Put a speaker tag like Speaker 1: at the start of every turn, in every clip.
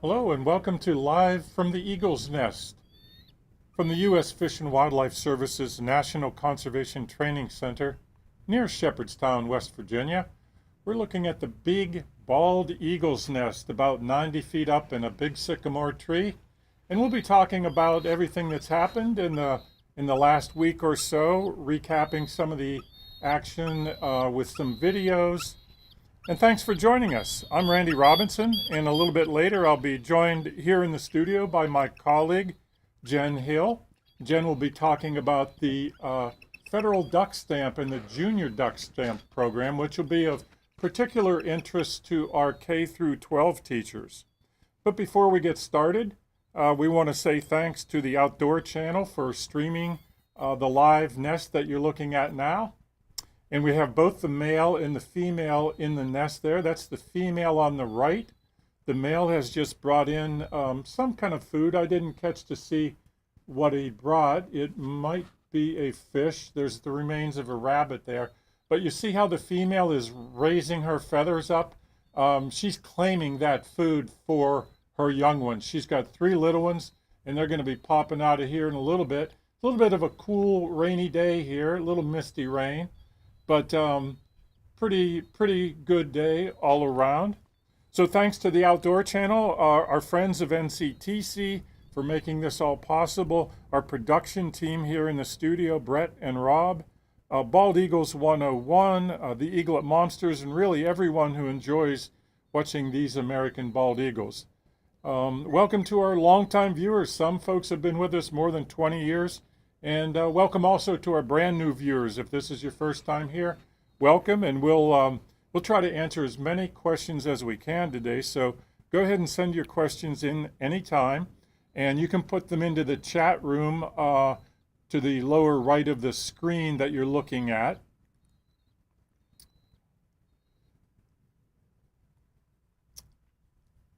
Speaker 1: Hello and welcome to Live from the Eagle's Nest from the U.S. Fish and Wildlife Service's National Conservation Training Center near Shepherdstown, West Virginia. We're looking at the big bald eagle's nest about 90 feet up in a big sycamore tree. And we'll be talking about everything that's happened in the last week or so, recapping some of the action with some videos. And thanks for joining us. I'm Randy Robinson, and a little bit later I'll be joined here in the studio by my colleague, Jen Hill. Jen will be talking about the federal duck stamp and the junior duck stamp program, which will be of particular interest to our K through 12 teachers. But before we get started, we want to say thanks to the Outdoor Channel for streaming the live nest that you're looking at now. And we have both the male and the female in the nest there. That's the female on the right. The male has just brought in some kind of food. I didn't catch to see what he brought. It might be a fish. There's the remains of a rabbit there. But you see how the female is raising her feathers up? She's claiming that food for her young ones. She's got 3 little ones, and they're going to be popping out of here in a little bit. A little bit of a cool, rainy day here, a little misty rain. But pretty good day all around. So thanks to the Outdoor Channel, our friends of NCTC for making this all possible, our production team here in the studio, Brett and Rob, Bald Eagles 101, the Eaglet Monsters, and really everyone who enjoys watching these American bald eagles. Welcome to our longtime viewers. Some folks have been with us more than 20 years. And welcome also to our brand new viewers. If this is your first time here, welcome, and we'll try to answer as many questions as we can today. So go ahead and send your questions in anytime, and you can put them into the chat room to the lower right of the screen that you're looking at.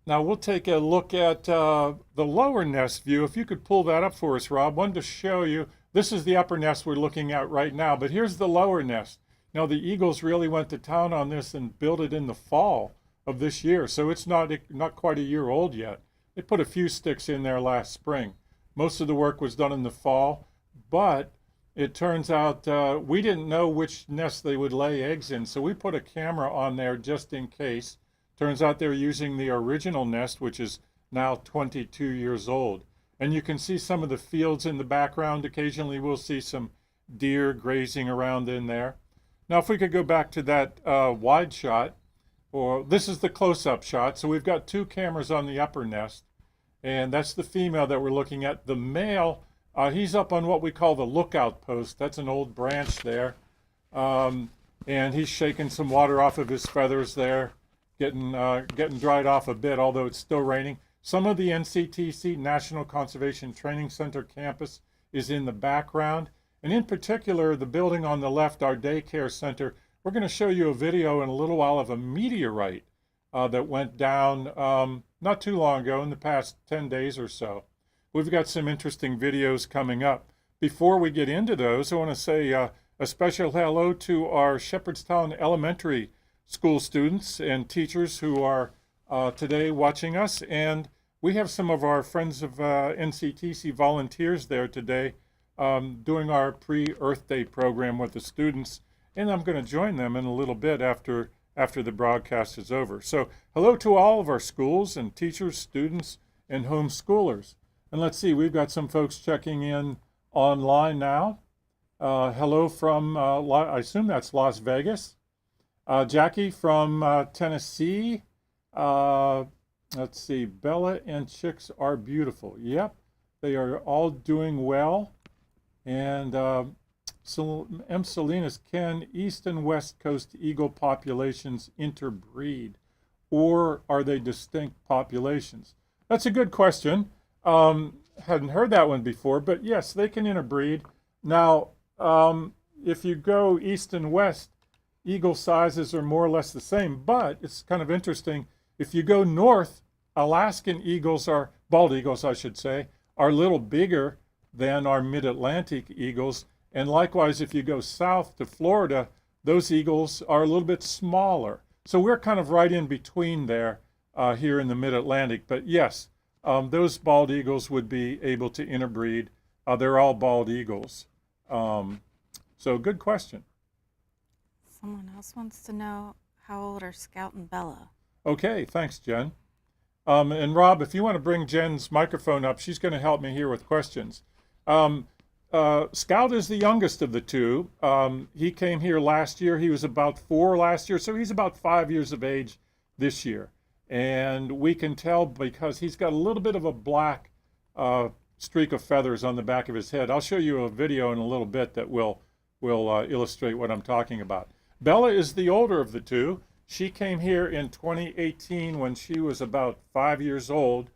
Speaker 1: Now we'll take a look at the lower nest view. If you could pull that up for us, Rob. Wanted to show you, this is the upper nest we're looking at right now, but here's the lower nest. Now the eagles really went to town on this and built it in the fall of this year, so it's not quite a year old yet. They put a few sticks in there last spring. Most of the work was done in the fall, but it turns out we didn't know which nest they would lay eggs in, so we put a camera on there just in case. Turns out they're using the original nest, which is now 22 years old. And you can see some of the fields in the background. Occasionally we'll see some deer grazing around in there. Now if we could go back to that wide shot, or this is the close-up shot. So we've got 2 cameras on the upper nest, and that's the female that we're looking at. The male, he's up on what we call the lookout post. That's an old branch there. And he's shaking some water off of his feathers there. Getting dried off a bit, although it's still raining. Some of the NCTC, National Conservation Training Center campus, is in the background. And in particular, the building on the left, our daycare center, we're going to show you a video in a little while of a meteorite that went down not too long ago, in the past 10 days or so. We've got some interesting videos coming up. Before we get into those, I want to say a special hello to our Shepherdstown Elementary school students and teachers who are today watching us, and we have some of our friends of NCTC volunteers there today doing our pre-Earth Day program with the students, and I'm going to join them in a little bit after the broadcast is over. So hello to all of our schools and teachers, students, and homeschoolers. And let's see, we've got some folks checking in online now. Hello from, I assume that's Las Vegas. Jackie from Tennessee. Let's see, Bella and chicks are beautiful. Yep, they are all doing well. And M. Salinas, can East and West Coast eagle populations interbreed, or are they distinct populations? That's a good question. Hadn't heard that one before, but yes, they can interbreed. Now, if you go east and west, eagle sizes are more or less the same, but it's kind of interesting. If you go north, Alaskan eagles are, bald eagles I should say, are a little bigger than our mid-Atlantic eagles. And likewise, if you go south to Florida, those eagles are a little bit smaller. So we're kind of right in between there. here in the mid-Atlantic. But yes, those bald eagles would be able to interbreed. They're all bald eagles. So good question.
Speaker 2: Someone else wants to know how old are Scout and Bella?
Speaker 1: Okay, thanks, Jen. And Rob, if you want to bring Jen's microphone up, she's going to help me here with questions. Scout is the youngest of the two. He came here last year. He was about 4 last year, so he's about 5 years of age this year. And we can tell because he's got a little bit of a black streak of feathers on the back of his head. I'll show you a video in a little bit that will illustrate what I'm talking about. Bella is the older of the two. She came here in 2018 when she was about 5 years old.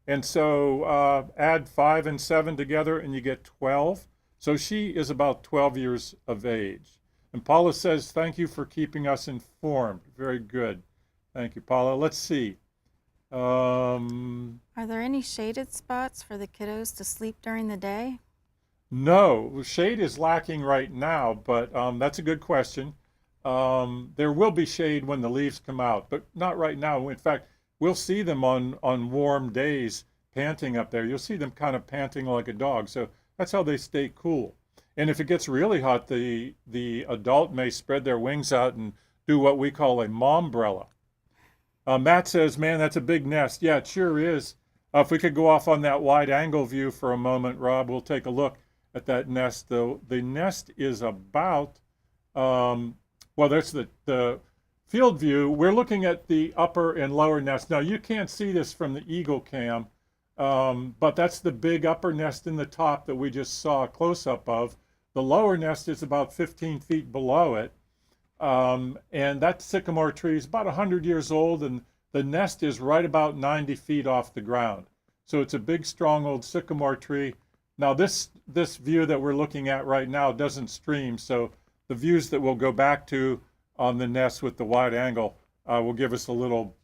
Speaker 1: And so add 5 and 7 together and you get 12. So she is about 12 years of age. And Paula says, thank you for keeping us informed. Very good. Thank you, Paula. Let's see.
Speaker 2: Are there any shaded spots for the kiddos to sleep during the day?
Speaker 1: No, shade is lacking right now, but that's a good question. There will be shade when the leaves come out, but not right now. In fact, we'll see them on warm days panting up there. You'll see them kind of panting like a dog. So that's how they stay cool. And if it gets really hot, the adult may spread their wings out and do what we call a mombrella. Matt says, man, that's a big nest. Yeah, it sure is. If we could go off on that wide angle view for a moment, Rob, we'll take a look at that nest. The nest is about, well, that's the field view. We're looking at the upper and lower nest. Now, you can't see this from the Eagle cam, but that's the big upper nest in the top that we just saw a close-up of. The lower nest is about 15 feet below it. And that sycamore tree is about 100 years old, and the nest is right about 90 feet off the ground. So it's a big, strong old sycamore tree. Now, this view that we're looking at right now doesn't stream, so the views that we'll go back to on the nest with the wide angle will give us a little,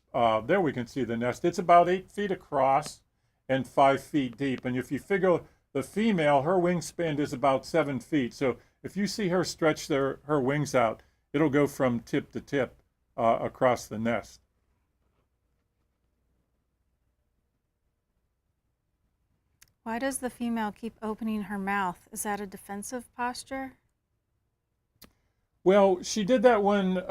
Speaker 1: there we can see the nest. It's about 8 feet across and 5 feet deep. And if you figure the female, her wingspan is about 7 feet. So if you see her stretch her wings out, it'll go from tip to tip across the nest.
Speaker 2: Why does the female keep opening her mouth? Is that a defensive posture?
Speaker 1: Well, she did that when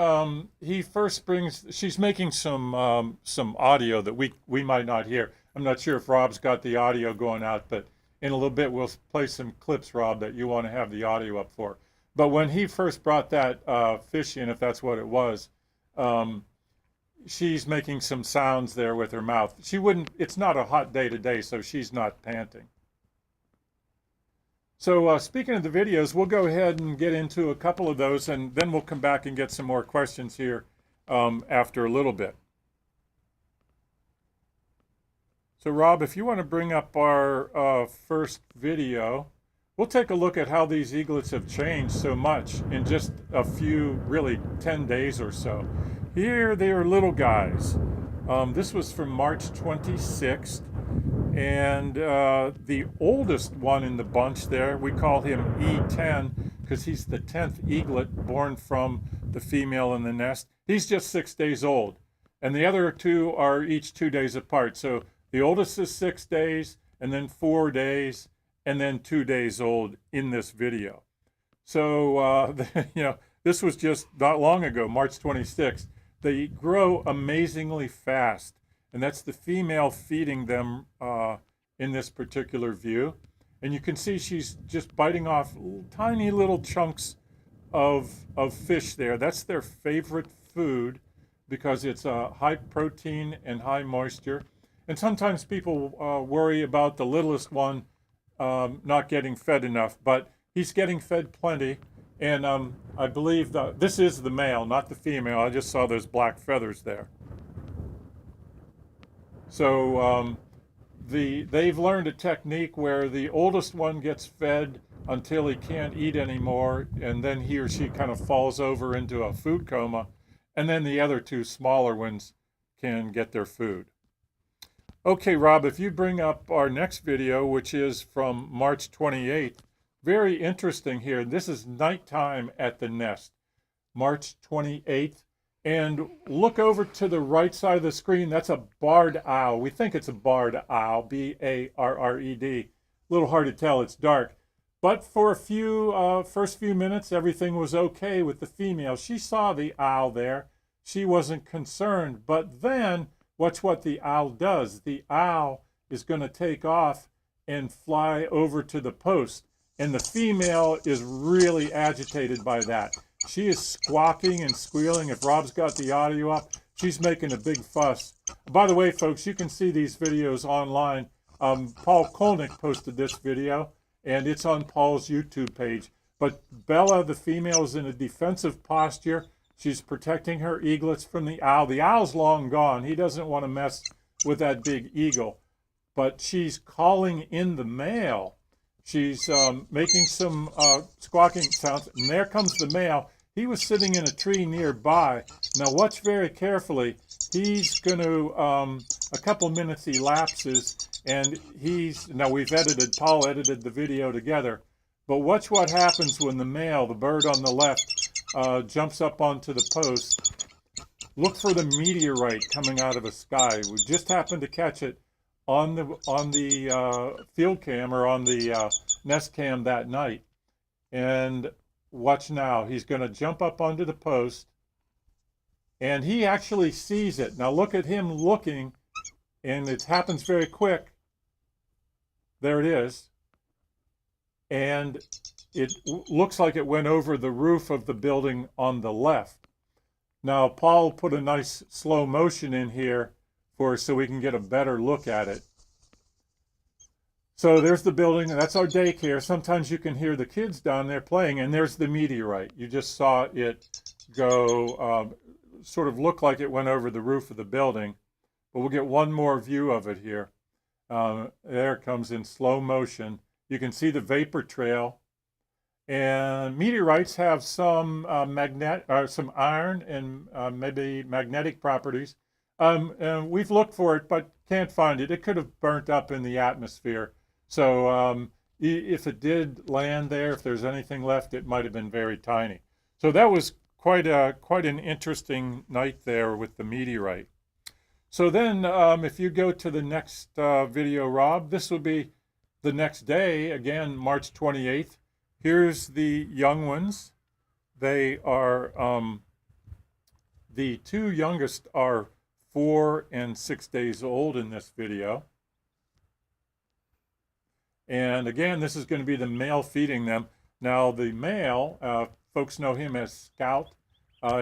Speaker 1: he first brings, she's making some audio that we might not hear. I'm not sure if Rob's got the audio going out, but in a little bit we'll play some clips, Rob, that you want to have the audio up for. But when he first brought that fish in, if that's what it was, she's making some sounds there with her mouth. She wouldn't, it's not a hot day today, so she's not panting. So speaking of the videos, we'll go ahead and get into a couple of those, and then we'll come back and get some more questions here after a little bit. So Rob, if you want to bring up our first video, we'll take a look at how these eaglets have changed so much in just a few, really 10 days or so. Here they are little guys. This was from March 26th. And the oldest one in the bunch there, we call him E10 because he's the 10th eaglet born from the female in the nest. He's just 6 days old. And the other two are each 2 days apart. So the oldest is 6 days, and then 4 days, and then 2 days old in this video. So, you know, this was just not long ago, March 26th. They grow amazingly fast. And that's the female feeding them in this particular view. And you can see she's just biting off tiny little chunks of fish there. That's their favorite food because it's high protein and high moisture. And sometimes people worry about the littlest one not getting fed enough, but he's getting fed plenty. And I believe this is the male, not the female. I just saw those black feathers there. So they've learned a technique where the oldest one gets fed until he can't eat anymore, and then he or she kind of falls over into a food coma, and then the other two smaller ones can get their food. Okay, Rob, if you bring up our next video, which is from March 28th, very interesting here. This is nighttime at the nest, March 28th. And look over to the right side of the screen. That's a barred owl. We think it's a barred owl, B-A-R-R-E-D. A little hard to tell, it's dark. But for a first few minutes, everything was okay with the female. She saw the owl there. She wasn't concerned. But then, watch what the owl does. The owl is going to take off and fly over to the post. And the female is really agitated by that. She is squawking and squealing. If Rob's got the audio up, she's making a big fuss. By the way, folks, you can see these videos online. Paul Kolnick posted this video, and it's on Paul's YouTube page. But Bella, the female, is in a defensive posture. She's protecting her eaglets from the owl. The owl's long gone. He doesn't want to mess with that big eagle. But she's calling in the male. She's making some squawking sounds, and there comes the male. He was sitting in a tree nearby. Now watch very carefully. He's going to, a couple minutes elapses, and now we've Paul edited the video together, but watch what happens when the male, the bird on the left, jumps up onto the post. Look for the meteorite coming out of the sky. We just happened to catch it on the field cam, or on the Nest cam that night. And watch now. He's going to jump up onto the post, and he actually sees it. Now look at him looking, and it happens very quick. There it is. And it looks like it went over the roof of the building on the left. Now Paul put a nice slow motion in here for us so we can get a better look at it. So there's the building. That's our daycare. Sometimes you can hear the kids down there playing, and there's the meteorite. You just saw it go, sort of look like it went over the roof of the building. But we'll get one more view of it here. There it comes in slow motion. You can see the vapor trail. And meteorites have some some iron and maybe magnetic properties. And we've looked for it, but can't find it. It could have burnt up in the atmosphere. So if it did land there, if there's anything left, it might have been very tiny. So that was quite an interesting night there with the meteorite. So then if you go to the next video, Rob, this will be the next day, again, March 28th. Here's the young ones. They are, the two youngest are 4 and 6 days old in this video. And again, this is going to be the male feeding them. Now the male, folks know him as Scout.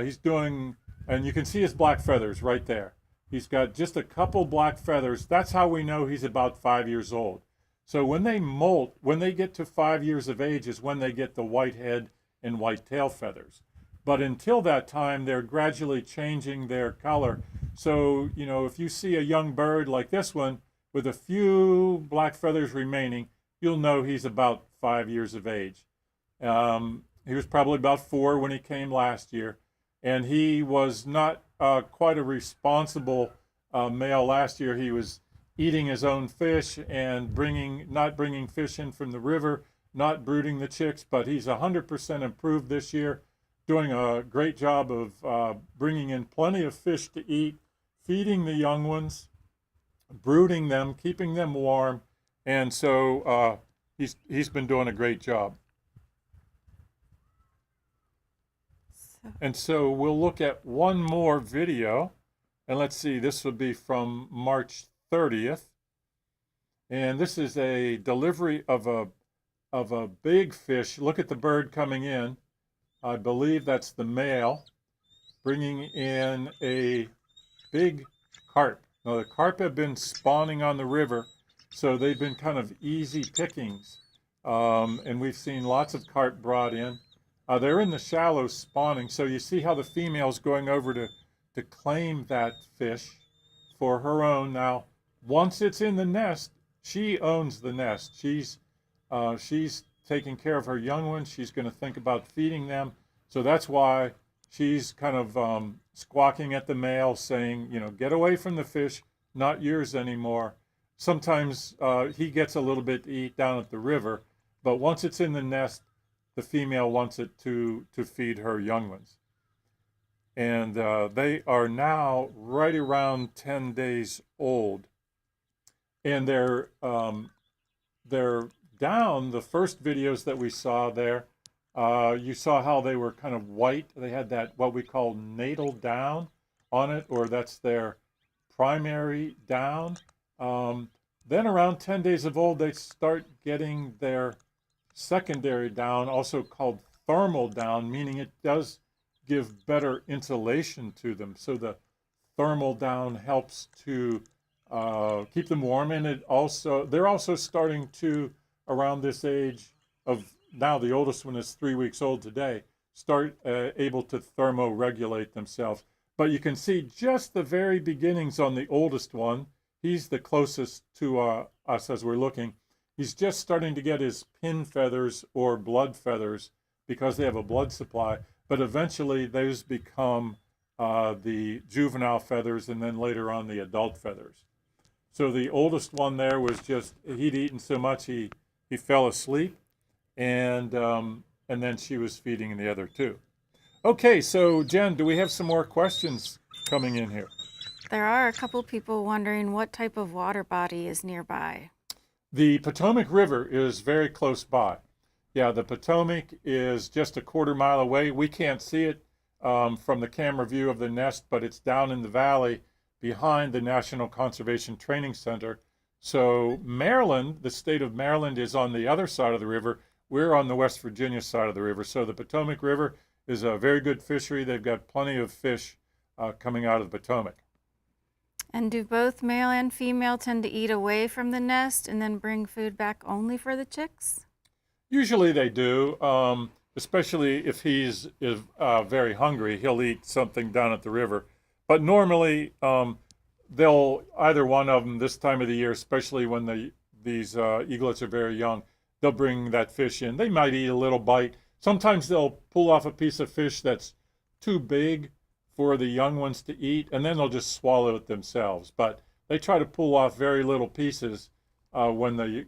Speaker 1: He's doing, and you can see his black feathers right there. He's got just a couple black feathers. That's how we know he's about 5 years old. So when they molt, when they get to 5 years of age is when they get the white head and white tail feathers. But until that time, they're gradually changing their color. So, you know, if you see a young bird like this one with a few black feathers remaining, you'll know he's about 5 years of age. He was probably about 4 when he came last year. And he was not quite a responsible male last year. He was eating his own fish and not bringing fish in from the river, not brooding the chicks, but he's 100% improved this year, doing a great job of bringing in plenty of fish to eat, feeding the young ones, brooding them, keeping them warm, and so he's been doing a great job. And so we'll look at one more video, and let's see, this would be from March 30th, and this is a delivery of a big fish. Look at the bird coming in. I believe that's the male bringing in a big carp. Now the carp have been spawning on the river, so they've been kind of easy pickings, and we've seen lots of carp brought in. They're in the shallows spawning, so you see how the female's going over to claim that fish for her own. Now, once it's in the nest, she owns the nest. She's taking care of her young ones. She's going to think about feeding them. So that's why she's kind of squawking at the male, saying, you know, get away from the fish, not yours anymore. Sometimes he gets a little bit to eat down at the river, but once it's in the nest, the female wants it to feed her young ones. and they are now right around 10 days old. And they're down. The first videos that we saw there, you saw how they were kind of white. They had that what we call natal down on it, or that's their primary down. Then around 10 days of old, they start getting their secondary down, also called thermal down, meaning it does give better insulation to them. So the thermal down helps to keep them warm, and they're also starting to, around this age of now, the oldest one is 3 weeks old today, start able to thermoregulate themselves. But you can see just the very beginnings on the oldest one. He's the closest to us as we're looking. He's just starting to get his pin feathers or blood feathers because they have a blood supply. But eventually those become the juvenile feathers, and then later on the adult feathers. So the oldest one there was just, he'd eaten so much he fell asleep, and then she was feeding the other two. Okay, so Jen, do we have some more questions coming in here?
Speaker 2: There are a couple people wondering what type of water body is nearby.
Speaker 1: The Potomac River is very close by. Yeah, the Potomac is just a quarter-mile away. We can't see it from the camera view of the nest, but it's down in the valley behind the National Conservation Training Center. So Maryland, the state of Maryland, is on the other side of the river. We're on the West Virginia side of the river. So the Potomac River is a very good fishery. They've got plenty of fish coming out of the Potomac.
Speaker 2: And do both male and female tend to eat away from the nest and then bring food back only for the chicks?
Speaker 1: Usually they do, especially if he's very hungry. He'll eat something down at the river. But normally they'll, either one of them this time of the year, especially when these eaglets are very young, they'll bring that fish in. They might eat a little bite. Sometimes they'll pull off a piece of fish that's too big for the young ones to eat, and then they'll just swallow it themselves. But they try to pull off very little pieces when the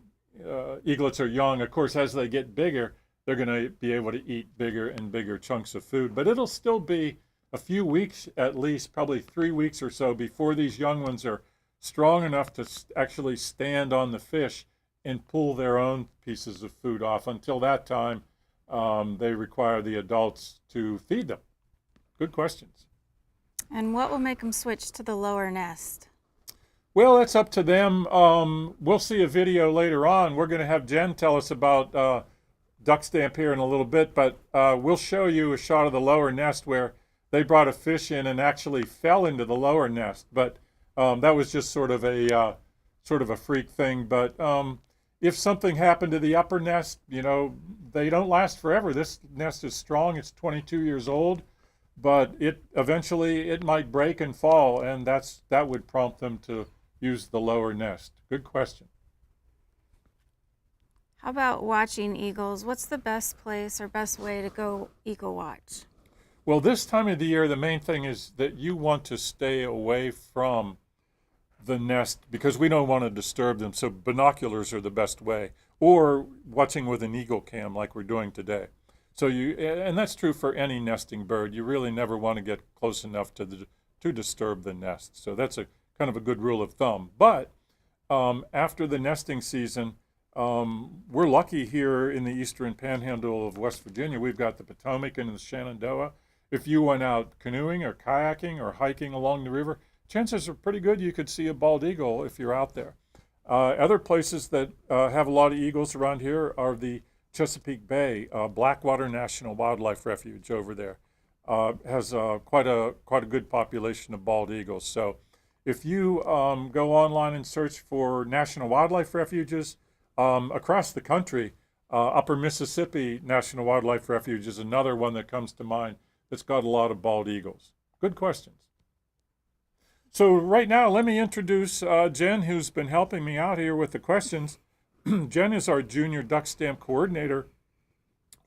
Speaker 1: eaglets are young. Of course, as they get bigger, they're going to be able to eat bigger and bigger chunks of food. But it'll still be a few weeks, at least, probably 3 weeks or so, before these young ones are strong enough to actually stand on the fish and pull their own pieces of food off. Until that time, they require the adults to feed them. Good questions.
Speaker 2: And what will make them switch to the lower nest?
Speaker 1: Well, that's up to them. We'll see a video later on. We're going to have Jen tell us about duck stamp here in a little bit, but we'll show you a shot of the lower nest where they brought a fish in and actually fell into the lower nest. But that was just sort of a freak thing. But if something happened to the upper nest, you know, they don't last forever. This nest is strong. It's 22 years old. But eventually it might break and fall, and that would prompt them to use the lower nest. Good question.
Speaker 2: How about watching eagles? What's the best place or best way to go eagle watch?
Speaker 1: Well, this time of the year, the main thing is that you want to stay away from the nest because we don't want to disturb them. So binoculars are the best way, or watching with an eagle cam like we're doing today. So and that's true for any nesting bird. You really never want to get close enough to disturb the nest. So that's a kind of a good rule of thumb. But after the nesting season, we're lucky here in the eastern panhandle of West Virginia. We've got the Potomac and the Shenandoah. If you went out canoeing or kayaking or hiking along the river, chances are pretty good you could see a bald eagle if you're out there. Other places that have a lot of eagles around here are the Chesapeake Bay, Blackwater National Wildlife Refuge over there has quite a good population of bald eagles. So if you go online and search for national wildlife refuges across the country, Upper Mississippi National Wildlife Refuge is another one that comes to mind that's got a lot of bald eagles. Good questions. So right now, let me introduce Jen, who's been helping me out here with the questions. Jen is our junior duck stamp coordinator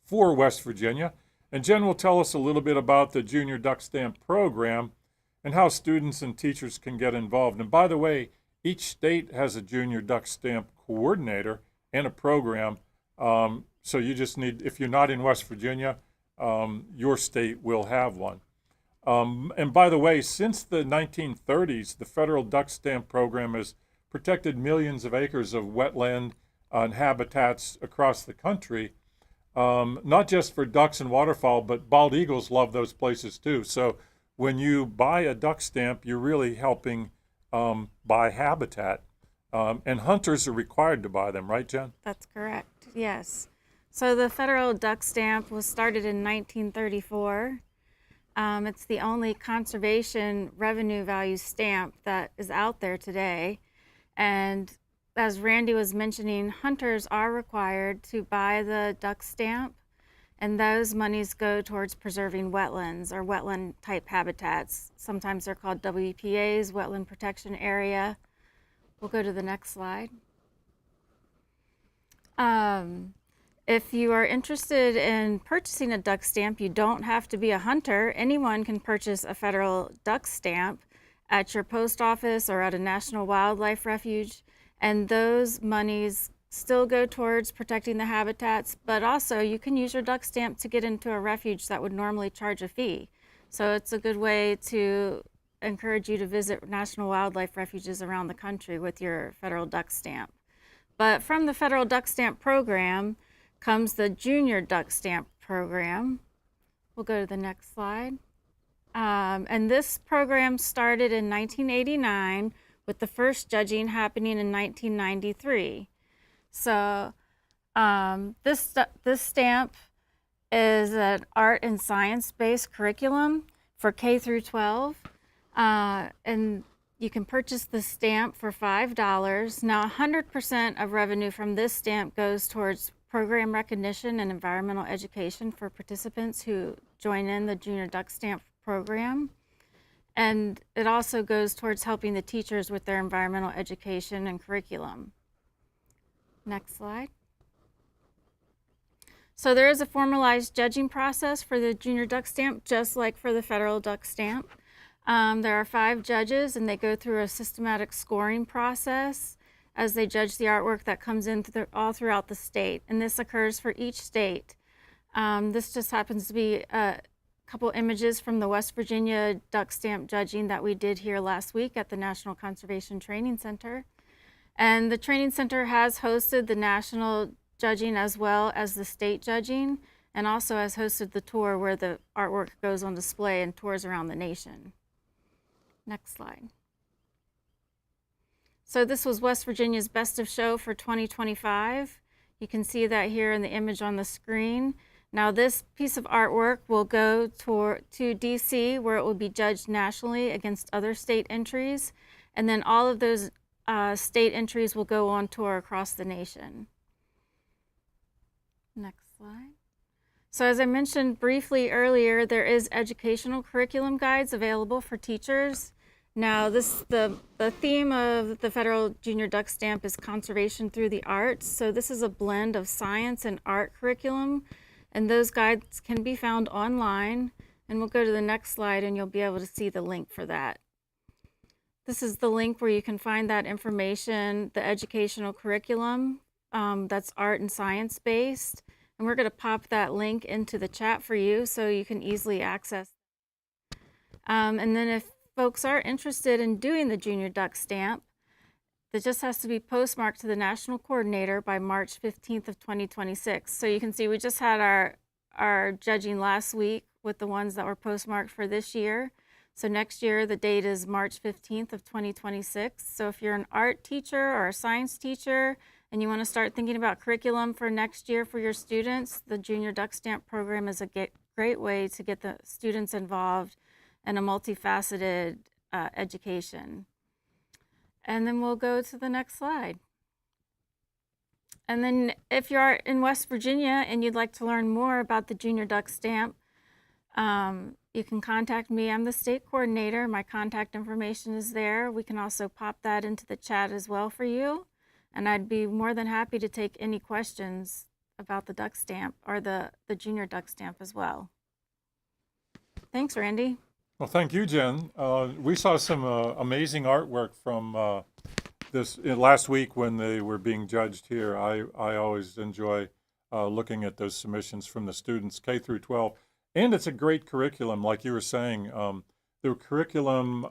Speaker 1: for West Virginia, and Jen will tell us a little bit about the junior duck stamp program and how students and teachers can get involved. And by the way, each state has a junior duck stamp coordinator and a program. So you just need, if you're not in West Virginia, your state will have one. And by the way, since the 1930s, the federal duck stamp program has protected millions of acres of wetland and habitats across the country, not just for ducks and waterfowl, but bald eagles love those places too. So when you buy a duck stamp, you're really helping buy habitat. And hunters are required to buy them, right, Jen?
Speaker 2: That's correct, yes. So the federal duck stamp was started in 1934. It's the only conservation revenue value stamp that is out there today. And as Randy was mentioning, hunters are required to buy the duck stamp, and those monies go towards preserving wetlands or wetland type habitats. Sometimes they're called WPAs, Wetland Protection Area. We'll go to the next slide. If you are interested in purchasing a duck stamp, you don't have to be a hunter. Anyone can purchase a federal duck stamp at your post office or at a national wildlife refuge, and those monies still go towards protecting the habitats, but also you can use your duck stamp to get into a refuge that would normally charge a fee. So it's a good way to encourage you to visit national wildlife refuges around the country with your federal duck stamp. But from the federal duck stamp program comes the junior duck stamp program. We'll go to the next slide. And this program started in 1989 with the first judging happening in 1993. So this stamp is an art and science-based curriculum for K through 12. And you can purchase the stamp for $5. Now 100% of revenue from this stamp goes towards program recognition and environmental education for participants who join in the Junior Duck Stamp program. And it also goes towards helping the teachers with their environmental education and curriculum. Next slide. So there is a formalized judging process for the Junior Duck Stamp, just like for the federal duck stamp. There are 5 judges, and they go through a systematic scoring process as they judge the artwork that comes in all throughout the state. And this occurs for each state. This just happens to be a couple images from the West Virginia duck stamp judging that we did here last week at the National Conservation Training Center. And the training center has hosted the national judging as well as the state judging, and also has hosted the tour where the artwork goes on display and tours around the nation. Next slide. So this was West Virginia's Best of Show for 2025. You can see that here in the image on the screen. Now this piece of artwork will go to DC, where it will be judged nationally against other state entries. And then all of those state entries will go on tour across the nation. Next slide. So as I mentioned briefly earlier, there is educational curriculum guides available for teachers. Now the theme of the federal Junior Duck Stamp is conservation through the arts. So this is a blend of science and art curriculum, and those guides can be found online. And we'll go to the next slide and you'll be able to see the link for that. This is the link where you can find that information, the educational curriculum that's art and science based. And we're going to pop that link into the chat for you so you can easily access. And then if folks are interested in doing the Junior Duck Stamp, that just has to be postmarked to the national coordinator by March 15th of 2026. So you can see we just had our judging last week with the ones that were postmarked for this year. So next year, the date is March 15th of 2026. So if you're an art teacher or a science teacher and you want to start thinking about curriculum for next year for your students, the Junior Duck Stamp program is a great way to get the students involved in a multifaceted education. And then we'll go to the next slide. And then if you're in West Virginia and you'd like to learn more about the Junior Duck Stamp, you can contact me. I'm the state coordinator. My contact information is there. We can also pop that into the chat as well for you. And I'd be more than happy to take any questions about the duck stamp or the Junior Duck Stamp as well. Thanks, Randy.
Speaker 1: Well, thank you, Jen. We saw some amazing artwork from this last week when they were being judged here. I always enjoy looking at those submissions from the students, K through 12. And it's a great curriculum, like you were saying. The curriculum,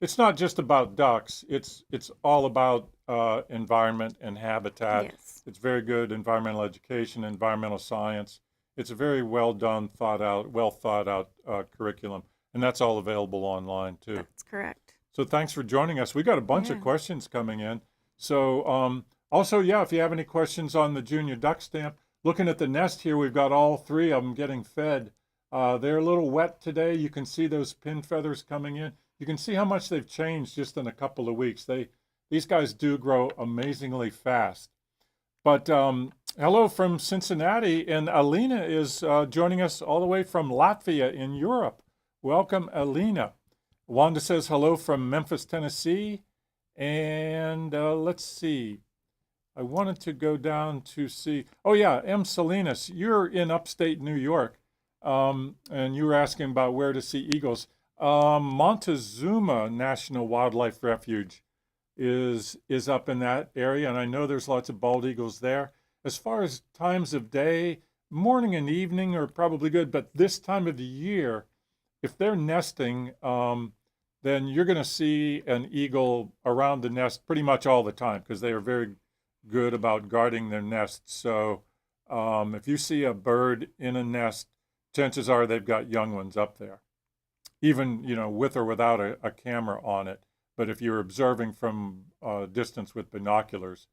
Speaker 1: it's not just about ducks. It's all about environment and habitat.
Speaker 2: Yes.
Speaker 1: It's very good environmental education, environmental science. It's a very well done, well thought out curriculum, and that's all available online too.
Speaker 2: That's correct.
Speaker 1: So thanks for joining us. We got a bunch of
Speaker 2: Yeah.
Speaker 1: questions coming in. So also, yeah, if you have any questions on the junior duck stamp, looking at the nest here, we've got all three of them getting fed. They're a little wet today. You can see those pin feathers coming in. You can see how much they've changed just in a couple of weeks. These guys do grow amazingly fast. But hello from Cincinnati, and Alina is joining us all the way from Latvia in Europe. Welcome, Alina. Wanda says hello from Memphis, Tennessee. And let's see. I wanted to go down to see. Oh, yeah, M. Salinas, you're in upstate New York. And you were asking about where to see eagles. Montezuma National Wildlife Refuge is up in that area, and I know there's lots of bald eagles there. As far as times of day, morning and evening are probably good, but this time of the year, if they're nesting, then you're going to see an eagle around the nest pretty much all the time because they are very good about guarding their nests. So if you see a bird in a nest, chances are they've got young ones up there, even, with or without a camera on it. But if you're observing from distance with binoculars,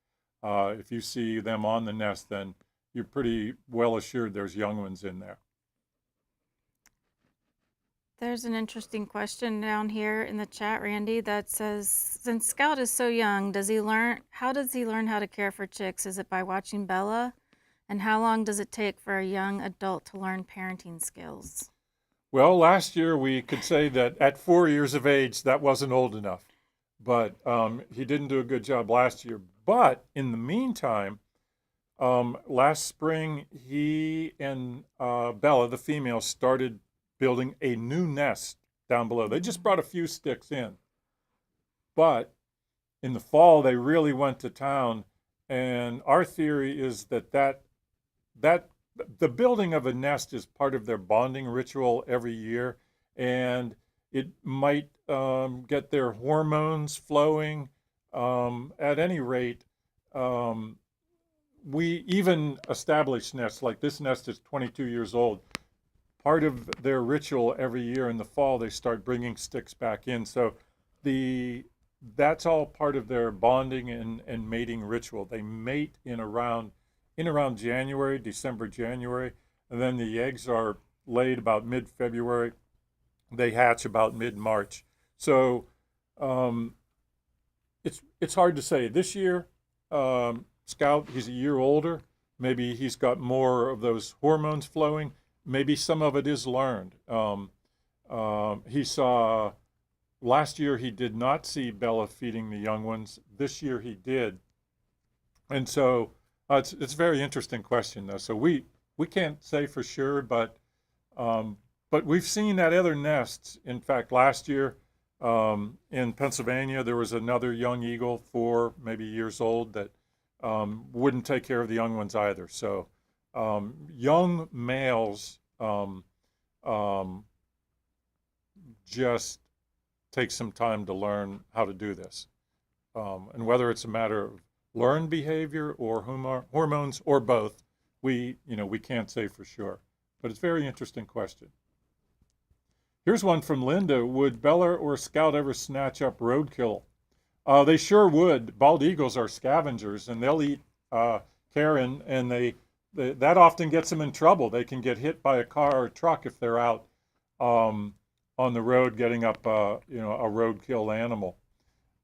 Speaker 1: if you see them on the nest, then you're pretty well assured there's young ones in there.
Speaker 2: There's an interesting question down here in the chat, Randy, that says, since Scout is so young, how does he learn how to care for chicks? Is it by watching Bella? And how long does it take for a young adult to learn parenting skills?
Speaker 1: Well, last year we could say that at 4 years of age, that wasn't old enough. But he didn't do a good job last year. But in the meantime, last spring, he and Bella, the female, started building a new nest down below. They just brought a few sticks in. But in the fall, they really went to town. And our theory is that the building of a nest is part of their bonding ritual every year. And it might get their hormones flowing. At any rate, we even establish nests, like this nest is 22 years old. Part of their ritual every year in the fall, they start bringing sticks back in. So that's all part of their bonding and mating ritual. They mate in around January, December, January, and then the eggs are laid about mid-February. They hatch about mid-March. So it's hard to say. This year, Scout, he's a year older. Maybe he's got more of those hormones flowing. Maybe some of it is learned. He saw, last year he did not see Bella feeding the young ones. This year he did. And so it's a very interesting question, though. So we can't say for sure, but we've seen at other nests. In fact, last year in Pennsylvania, there was another young eagle, 4 maybe years old, that wouldn't take care of the young ones either. So young males just take some time to learn how to do this. And whether it's a matter of learned behavior or hormones or both, we can't say for sure. But it's a very interesting question. Here's one from Linda. Would Bella or Scout ever snatch up roadkill? They sure would. Bald eagles are scavengers, and they'll eat carrion, and that often gets them in trouble. They can get hit by a car or a truck if they're out on the road getting up a roadkill animal.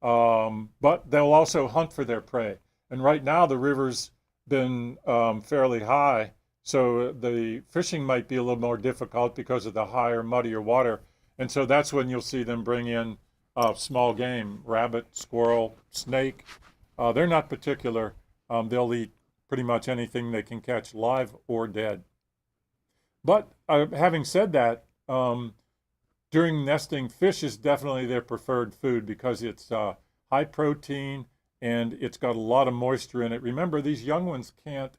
Speaker 1: But they'll also hunt for their prey. And right now the river's been fairly high, so the fishing might be a little more difficult because of the higher, muddier water. And so that's when you'll see them bring in small game, rabbit, squirrel, snake. They're not particular. They'll eat pretty much anything they can catch, live or dead. But having said that, during nesting, fish is definitely their preferred food because it's high protein and it's got a lot of moisture in it. Remember, these young ones can't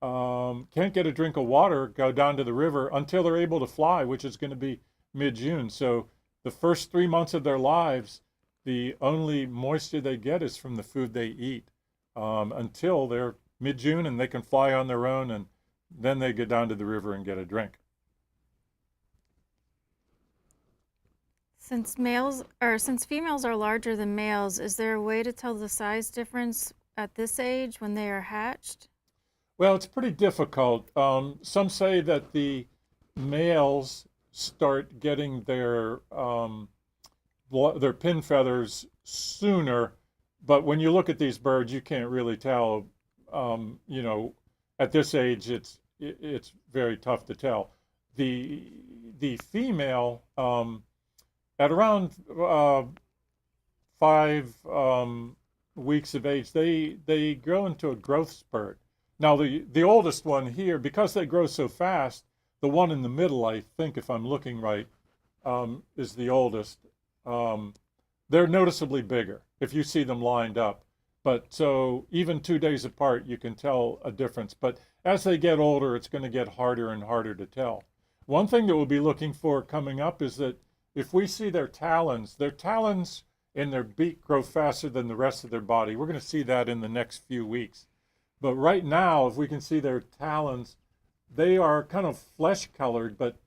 Speaker 1: can't get a drink of water, go down to the river until they're able to fly, which is going to be mid-June. So the first 3 months of their lives, the only moisture they get is from the food they eat until they're mid-June and they can fly on their own, and then they get down to the river and get a drink.
Speaker 2: Since females are larger than males, is there a way to tell the size difference at this age when they are hatched?
Speaker 1: Well, it's pretty difficult. Some say that the males start getting their pin feathers sooner, but when you look at these birds, you can't really tell. You know, at this age, it's very tough to tell. The female at around 5 weeks of age, they grow into a growth spurt. Now, the oldest one here, because they grow so fast, the one in the middle, I think, if I'm looking right, is the oldest. They're noticeably bigger if you see them lined up. But so even 2 days apart, you can tell a difference. But as they get older, it's going to get harder and harder to tell. One thing that we'll be looking for coming up is that if we see their talons and their beak grow faster than the rest of their body. We're going to see that in the next few weeks. But right now, if we can see their talons, they are kind of flesh colored, but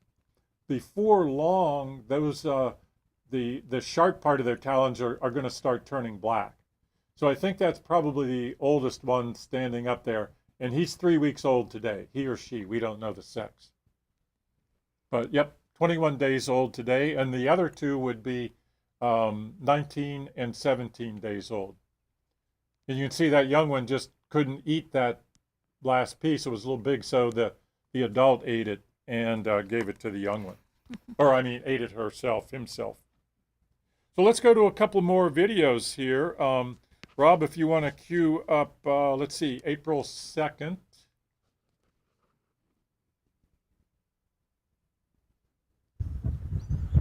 Speaker 1: before long, those the sharp part of their talons are going to start turning black. So I think that's probably the oldest one standing up there, and he's 3 weeks old today, he or she, we don't know the sex. But yep, 21 days old today, and the other two would be 19 and 17 days old. And you can see that young one just couldn't eat that last piece. It was a little big, so the adult ate it and gave it to the young one. Or I mean, ate it himself. So let's go to a couple more videos here. Rob, if you want to cue up, let's see, April 2nd.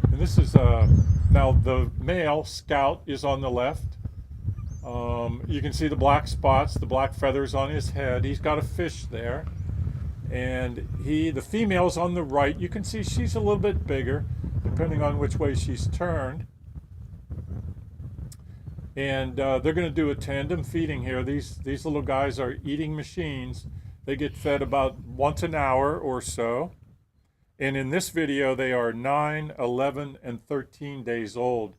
Speaker 1: And this is, now the male Scout is on the left. You can see the black spots, the black feathers on his head. He's got a fish there. And the female's on the right. You can see she's a little bit bigger, depending on which way she's turned. And they're going to do a tandem feeding here. These little guys are eating machines. They get fed about once an hour or so. And in this video, they are 9, 11, and 13 days old.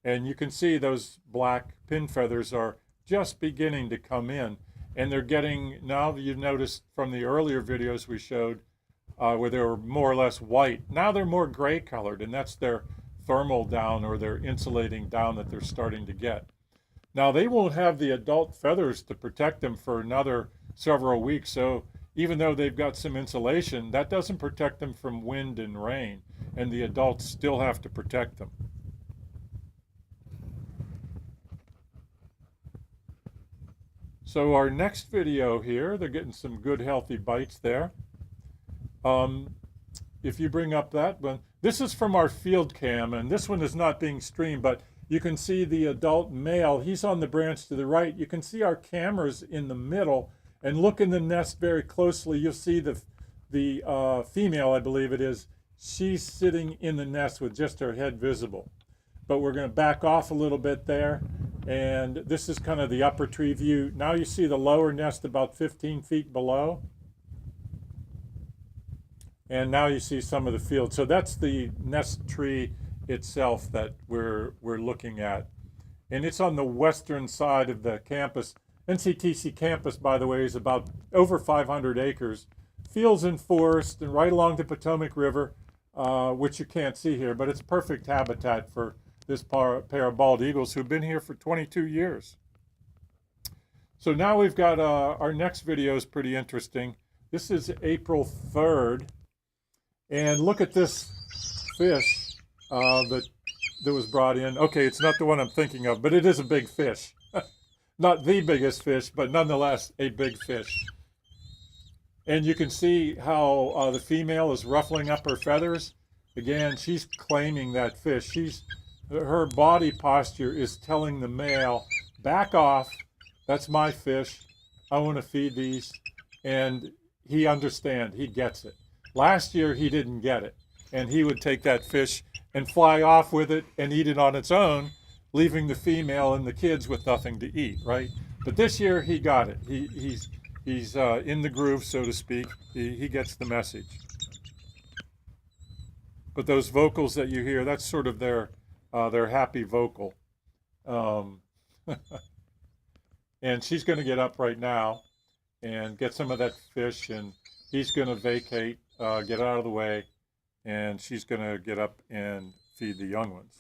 Speaker 1: And you can see those black pin feathers are just beginning to come in. And they're getting, now you've noticed from the earlier videos we showed, where they were more or less white. Now they're more gray colored, and that's their thermal down or their insulating down that they're starting to get. Now they won't have the adult feathers to protect them for another several weeks. So even though they've got some insulation, that doesn't protect them from wind and rain, and the adults still have to protect them. So our next video here, they're getting some good healthy bites there. If you bring up that one, this is from our field cam, and this one is not being streamed, but you can see the adult male. He's on the branch to the right. You can see our cameras in the middle, and look in the nest very closely. You'll see the female, I believe it is. She's sitting in the nest with just her head visible. But we're going to back off a little bit there. And this is kind of the upper tree view. Now you see the lower nest about 15 feet below. And now you see some of the field. So that's the nest tree itself that we're looking at. And it's on the western side of the campus. NCTC campus, by the way, is about over 500 acres. Fields and forest and right along the Potomac River, which you can't see here, but it's perfect habitat for this pair of bald eagles who've been here for 22 years. So now we've got our next video is pretty interesting. This is April 3rd. And look at this fish that was brought in. Okay, it's not the one I'm thinking of, but it is a big fish. Not the biggest fish, but nonetheless a big fish. And you can see how the female is ruffling up her feathers. Again, she's claiming that fish. Her body posture is telling the male, back off, that's my fish, I want to feed these. And he understands, he gets it. Last year he didn't get it, and he would take that fish and fly off with it and eat it on its own, leaving the female and the kids with nothing to eat, right? But this year he got it. He's in the groove, so to speak. He gets the message. But those vocals that you hear, that's sort of their happy vocal. And she's going to get up right now and get some of that fish, and he's going to vacate, get out of the way, and she's going to get up and feed the young ones.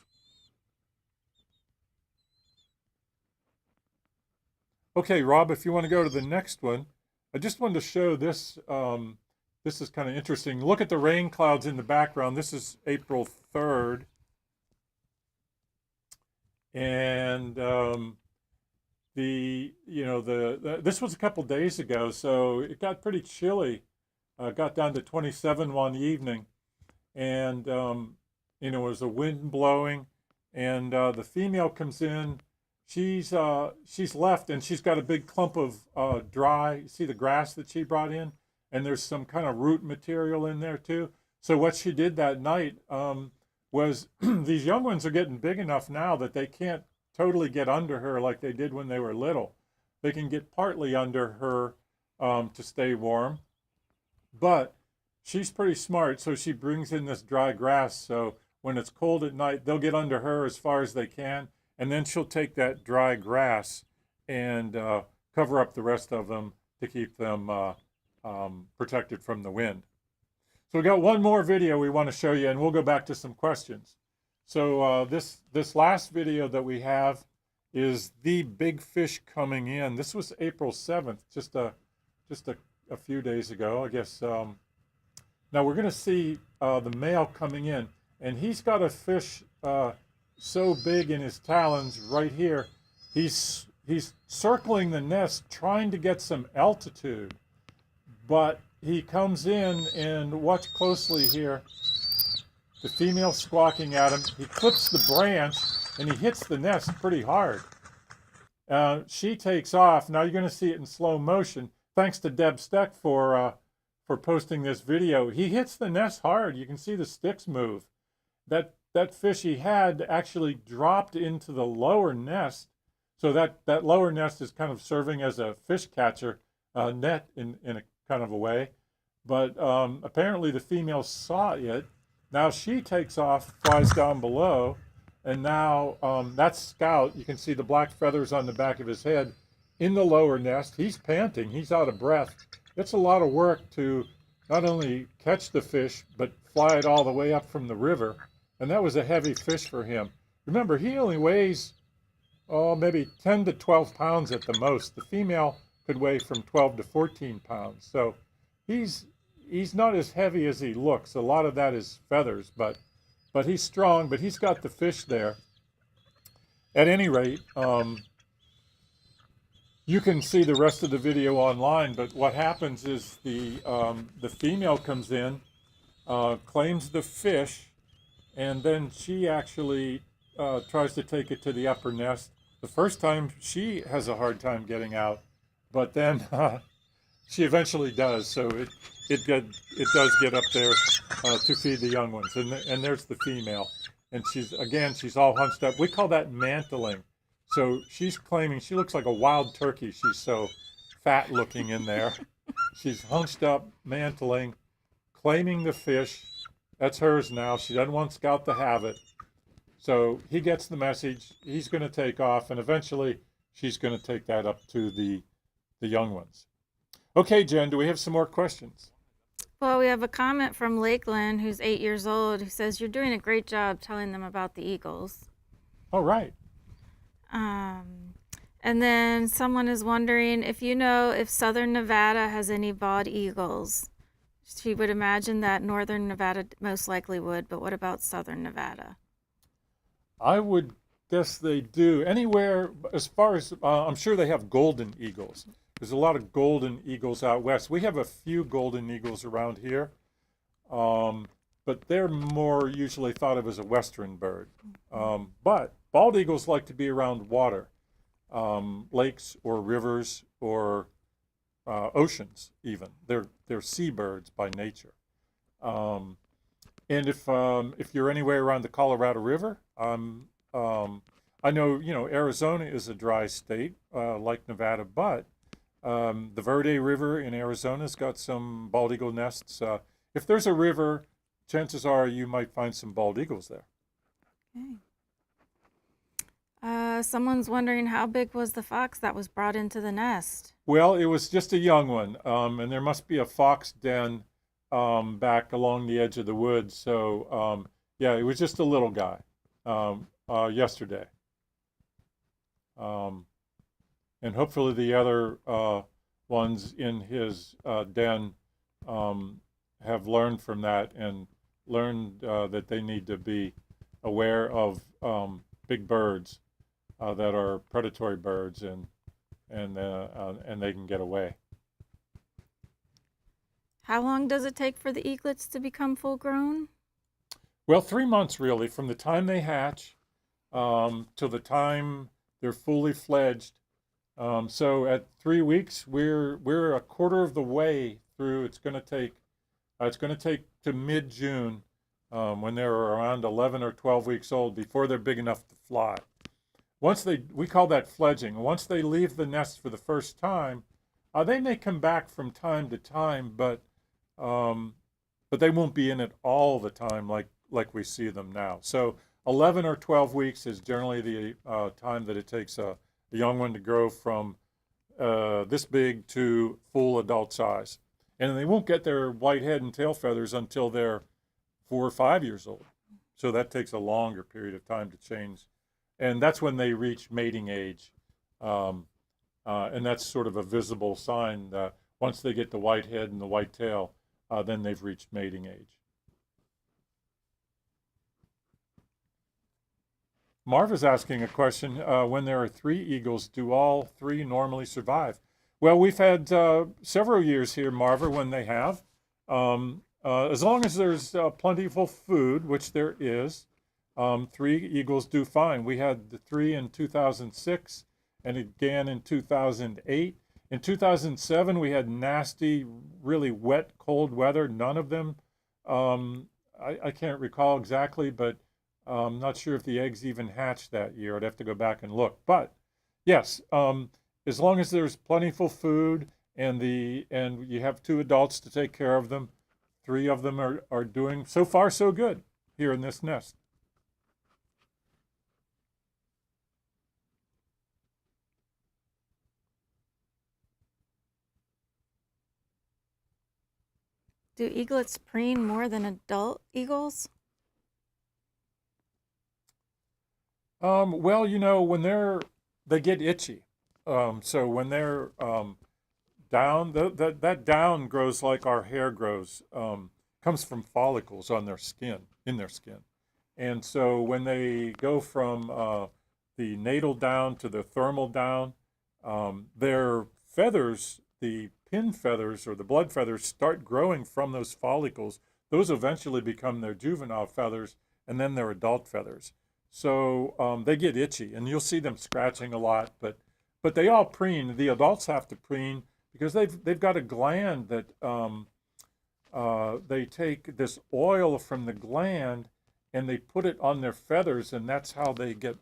Speaker 1: Okay, Rob, if you want to go to the next one, I just wanted to show this. This is kind of interesting. Look at the rain clouds in the background. This is April 3rd. And this was a couple days ago, so it got pretty chilly. Got down to 27 one evening, and it was a wind blowing, and the female comes in. She's left, and she's got a big clump of dry. You see the grass that she brought in, and there's some kind of root material in there too. So what she did that night was these young ones are getting big enough now that they can't totally get under her like they did when they were little. They can get partly under her to stay warm, but she's pretty smart, so she brings in this dry grass, so when it's cold at night, they'll get under her as far as they can, and then she'll take that dry grass and cover up the rest of them to keep them protected from the wind. So we got one more video we want to show you, and we'll go back to some questions. So this last video that we have is the big fish coming in. This was April 7th, just a few days ago, I guess. Now we're going to see the male coming in, and he's got a fish so big in his talons right here. He's circling the nest, trying to get some altitude, but he comes in, and watch closely here. The female squawking at him. He clips the branch, and he hits the nest pretty hard. She takes off. Now you're going to see it in slow motion. Thanks to Deb Steck for posting this video. He hits the nest hard. You can see the sticks move. That fish he had actually dropped into the lower nest. So that lower nest is kind of serving as a fish catcher net in a kind of a way. But apparently the female saw it. Now she takes off, flies down below, and now that's Scout. You can see the black feathers on the back of his head in the lower nest. He's panting. He's out of breath. It's a lot of work to not only catch the fish, but fly it all the way up from the river. And that was a heavy fish for him. Remember, he only weighs, maybe 10 to 12 pounds at the most. The female could weigh from 12 to 14 pounds. So he's not as heavy as he looks. A lot of that is feathers, but he's strong, but he's got the fish there. At any rate, you can see the rest of the video online, but what happens is the female comes in, claims the fish, and then she actually tries to take it to the upper nest. The first time she has a hard time getting out, but then she eventually does. So it does get up there to feed the young ones, and there's the female, and she's all hunched up. We call that mantling. So she's claiming she looks like a wild turkey. She's so fat looking in there. She's hunched up, mantling, claiming the fish. That's hers now. She doesn't want Scout to have it. So he gets the message. He's going to take off, and eventually she's going to take that up to the young ones. Okay, Jen, do we have some more questions?
Speaker 2: Well, we have a comment from Lakeland, who's 8 years old, who says, "You're doing a great job telling them about the eagles."
Speaker 1: All right.
Speaker 2: And then someone is wondering if you know if Southern Nevada has any bald eagles. She would imagine that Northern Nevada most likely would, but what about Southern Nevada?
Speaker 1: I would guess they do. Anywhere, as far as, I'm sure they have golden eagles. There's a lot of golden eagles out west. We have a few golden eagles around here, but they're more usually thought of as a western bird. But bald eagles like to be around water, lakes or rivers or oceans even. They're seabirds by nature. Um, and if you're anywhere around the Colorado River, I know Arizona is a dry state like Nevada, but the Verde River in Arizona's got some bald eagle nests. If there's a river, chances are you might find some bald eagles there.
Speaker 2: Okay. Someone's wondering how big was the fox that was brought into the nest?
Speaker 1: Well, it was just a young one, and there must be a fox den back along the edge of the woods. So, yeah, it was just a little guy yesterday. And hopefully the other ones in his den have learned from that and learned that they need to be aware of big birds that are predatory birds, and they can get away.
Speaker 2: How long does it take for the eaglets to become full grown?
Speaker 1: Well, 3 months really, from the time they hatch till the time they're fully fledged. So at 3 weeks, we're a quarter of the way through. It's going to take to mid-June when they're around 11 or 12 weeks old before they're big enough to fly. We call that fledging. Once they leave the nest for the first time, they may come back from time to time, but they won't be in it all the time like we see them now. So 11 or 12 weeks is generally the time that it takes a young one to grow from this big to full adult size. And they won't get their white head and tail feathers until they're 4 or 5 years old. So that takes a longer period of time to change. And that's when they reach mating age. And that's sort of a visible sign that once they get the white head and the white tail, then they've reached mating age. Marv is asking a question. When there are 3 eagles, do all 3 normally survive? Well, we've had several years here, Marva, when they have. As long as there's plentiful food, which there is, 3 eagles do fine. We had the 3 in 2006 and again in 2008. In 2007, we had nasty, really wet, cold weather. None of them, I can't recall exactly, but I'm not sure if the eggs even hatched that year. I'd have to go back and look. But yes, as long as there's plentiful food and you have 2 adults to take care of them, 3 of them are doing so far so good here in this nest.
Speaker 2: Do eaglets preen more than adult eagles?
Speaker 1: Well, when they get itchy. So when they're down, that down grows like our hair grows, comes from follicles on their skin, in their skin. And so when they go from the natal down to the thermal down, their feathers, the pin feathers or the blood feathers, start growing from those follicles. Those eventually become their juvenile feathers and then their adult feathers. So they get itchy, and you'll see them scratching a lot, but they all preen. The adults have to preen because they've got a gland that they take this oil from the gland and they put it on their feathers, and that's how they get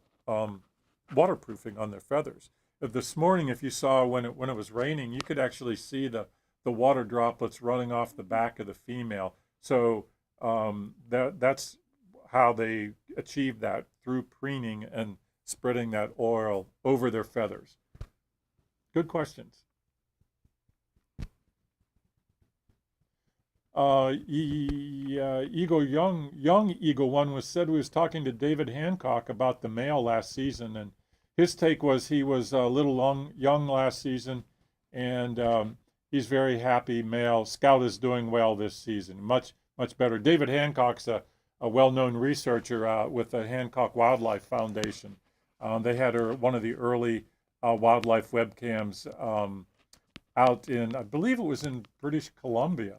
Speaker 1: waterproofing on their feathers. This morning, if you saw when it was raining, you could actually see the water droplets running off the back of the female. So that's how they achieve that, through preening and spreading that oil over their feathers. Good questions. Eagle young Eagle one said we was talking to David Hancock about the male last season, and his take was he was a little young last season, and he's very happy. Male Scout is doing well this season, much better. David Hancock's a well-known researcher with the Hancock Wildlife Foundation. They had one of the early wildlife webcams out in, I believe it was in British Columbia,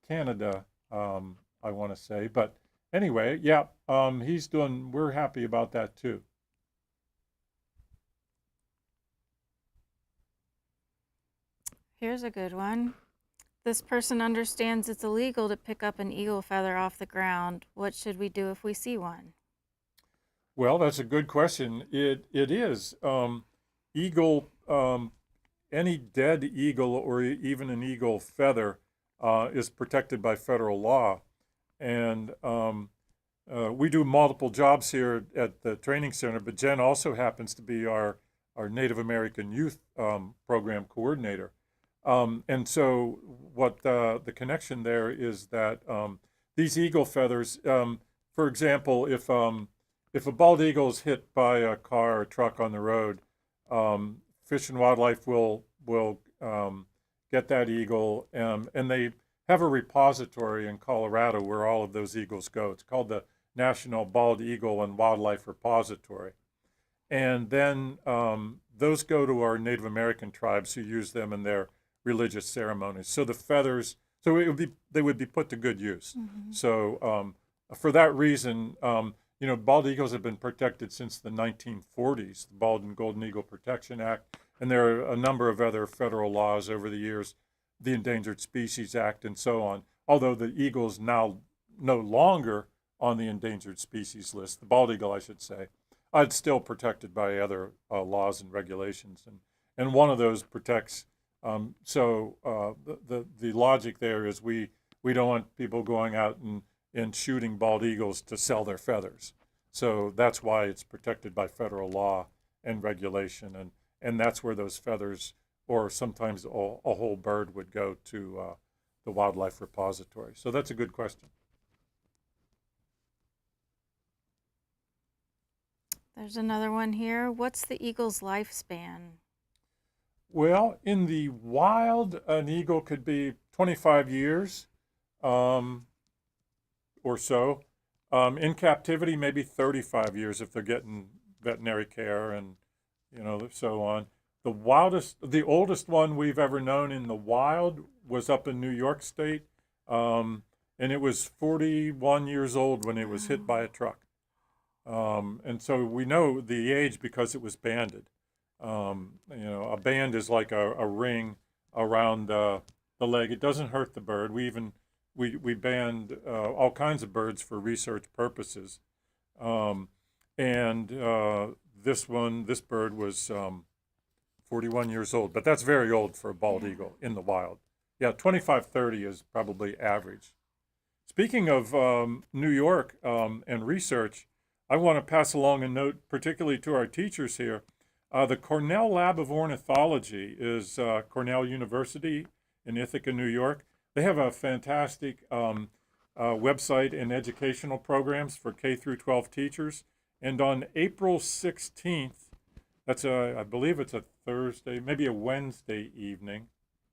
Speaker 1: Canada, I want to say. But anyway, yeah, we're happy about that too.
Speaker 2: Here's a good one. This person understands it's illegal to pick up an eagle feather off the ground. What should we do if we see one?
Speaker 1: Well, that's a good question. It is. Eagle, any dead eagle or even an eagle feather is protected by federal law. And we do multiple jobs here at the training center, but Jen also happens to be our Native American Youth Program coordinator. And so what the connection there is that these eagle feathers, for example, if a bald eagle is hit by a car or truck on the road, Fish and Wildlife will get that eagle, and they have a repository in Colorado where all of those eagles go. It's called the National Bald Eagle and Wildlife Repository. And then those go to our Native American tribes who use them in their religious ceremonies. So the feathers, so they would be put to good use. Mm-hmm. So for that reason, bald eagles have been protected since the 1940s, the Bald and Golden Eagle Protection Act, and there are a number of other federal laws over the years, the Endangered Species Act and so on, although the eagle is now no longer on the endangered species list, the bald eagle, I should say. It's still protected by other laws and regulations, and one of those protects. The logic there is we don't want people going out and shooting bald eagles to sell their feathers. So that's why it's protected by federal law and regulation, and that's where those feathers, or sometimes a whole bird, would go to the wildlife repository. So that's a good question.
Speaker 2: There's another one here. What's the eagle's lifespan?
Speaker 1: Well, in the wild, an eagle could be 25 years or so. In captivity, maybe 35 years if they're getting veterinary care and so on. The oldest one we've ever known in the wild was up in New York State, and it was 41 years old when it was hit by a truck. And so we know the age because it was banded. A band is like a ring around the leg. It doesn't hurt the bird. We band all kinds of birds for research purposes. This bird was 41 years old, but that's very old for a bald eagle in the wild. Yeah, 25, 30 is probably average. Speaking of New York and research, I want to pass along a note, particularly to our teachers here. The Cornell Lab of Ornithology is Cornell University in Ithaca, New York. They have a fantastic website and educational programs for K through 12 teachers. And on April 16th, I believe it's a Thursday, maybe a Wednesday evening.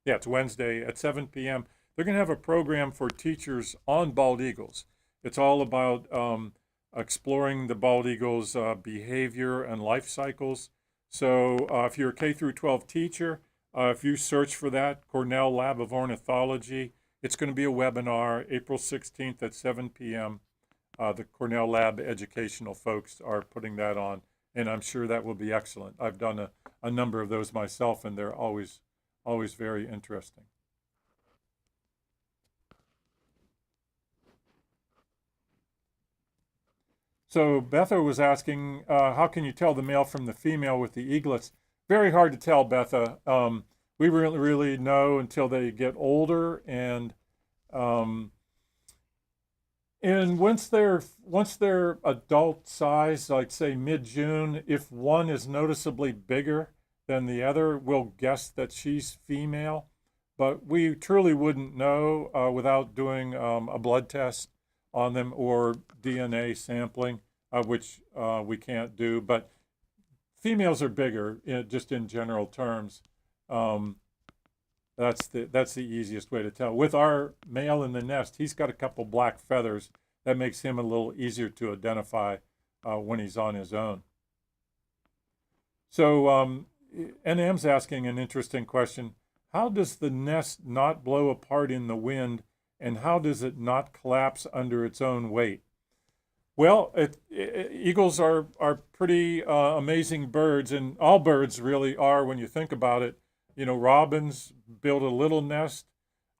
Speaker 1: Yeah, it's Wednesday at 7 p.m. They're going to have a program for teachers on bald eagles. It's all about exploring the bald eagle's behavior and life cycles. So if you're a K through 12 teacher, if you search for that, Cornell Lab of Ornithology, it's going to be a webinar April 16th at 7 p.m. The Cornell Lab educational folks are putting that on, and I'm sure that will be excellent. I've done a number of those myself, and they're always very interesting. So Betha was asking, how can you tell the male from the female with the eaglets? Very hard to tell, Betha. We really know until they get older, and once they're adult size, like say mid-June, if one is noticeably bigger than the other, we'll guess that she's female. But we truly wouldn't know without doing a blood test on them or DNA sampling, which we can't do. But females are bigger, just in general terms. That's the easiest way to tell. With our male in the nest, he's got a couple black feathers. That makes him a little easier to identify when he's on his own. So NM's asking an interesting question. How does the nest not blow apart in the wind, and how does it not collapse under its own weight? Well, eagles are pretty amazing birds, and all birds really are when you think about it. Robins build a little nest.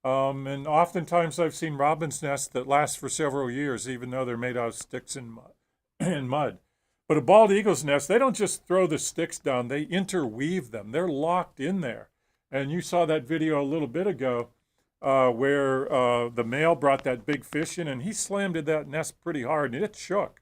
Speaker 1: And oftentimes I've seen robins' nests that last for several years, even though they're made out of sticks and mud. But a bald eagle's nest, they don't just throw the sticks down, they interweave them. They're locked in there. And you saw that video a little bit ago where the male brought that big fish in and he slammed at that nest pretty hard and it shook.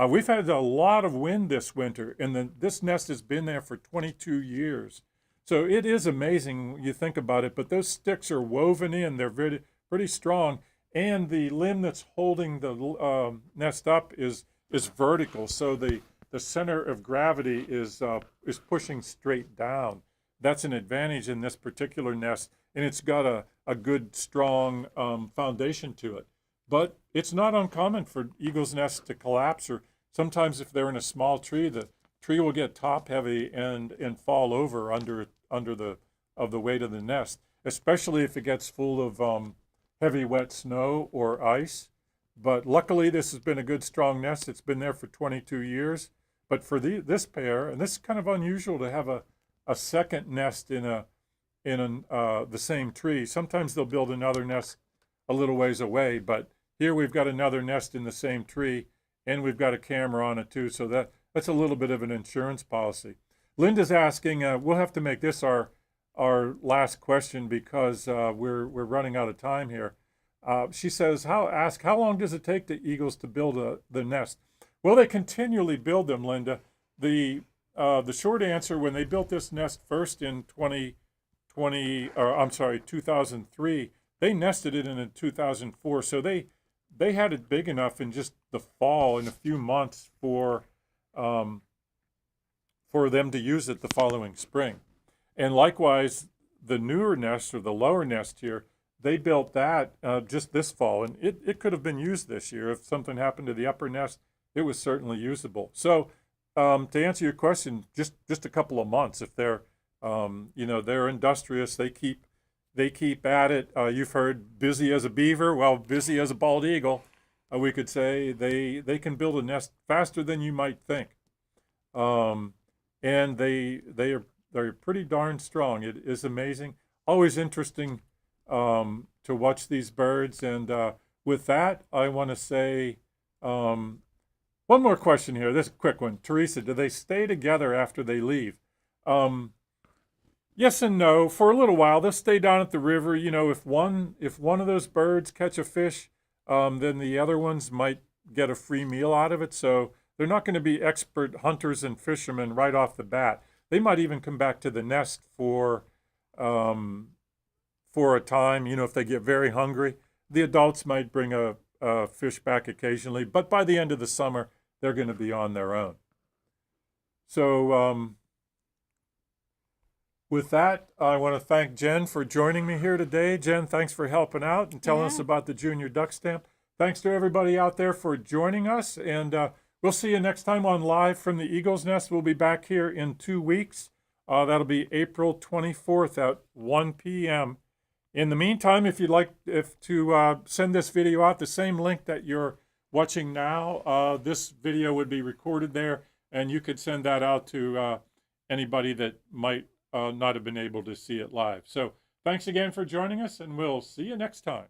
Speaker 1: We've had a lot of wind this winter, and this nest has been there for 22 years. So it is amazing when you think about it, but those sticks are woven in. They're pretty strong, and the limb that's holding the nest up is vertical, so the center of gravity is pushing straight down. That's an advantage in this particular nest, and it's got a good, strong foundation to it. But it's not uncommon for eagles' nests to collapse, or sometimes if they're in a small tree, the tree will get top heavy and fall over under the weight of the nest, especially if it gets full of heavy wet snow or ice. But luckily this has been a good strong nest. It's been there for 22 years. But for this pair, and this is kind of unusual to have a second nest in the same tree. Sometimes they'll build another nest a little ways away, but here we've got another nest in the same tree, and we've got a camera on it too, so that's a little bit of an insurance policy. Linda's asking, we'll have to make this our last question because we're running out of time here. She says, how long does it take the eagles to build the nest? Well, they continually build them, Linda. The short answer, when they built this nest first in 2003, they nested it in 2004, so they had it big enough in just the fall, in a few months, for them to use it the following spring. And likewise, the newer nest, or the lower nest here, they built that just this fall, and it could have been used this year. If something happened to the upper nest, it was certainly usable. So to answer your question, just a couple of months. If they're they're industrious, they keep at it. You've heard busy as a beaver. Well, busy as a bald eagle, we could say. They can build a nest faster than you might think, and they're pretty darn strong. It is amazing. Always interesting to watch these birds. And with that, I want to say one more question here. This quick one, Teresa. Do they stay together after they leave? Yes and no. For a little while, they'll stay down at the river. If one of those birds catch a fish, then the other ones might get a free meal out of it. So they're not going to be expert hunters and fishermen right off the bat. They might even come back to the nest for a time. If they get very hungry, the adults might bring a fish back occasionally. But by the end of the summer, they're going to be on their own. So with that, I want to thank Jen for joining me here today. Jen, thanks for helping out and telling us about the Junior Duck Stamp. Thanks to everybody out there for joining us, and we'll see you next time on Live from the Eagle's Nest. We'll be back here in 2 weeks. That'll be April 24th at 1 p.m. In the meantime, if you'd like to send this video out, the same link that you're watching now, this video would be recorded there, and you could send that out to anybody that might not have been able to see it live. So thanks again for joining us, and we'll see you next time.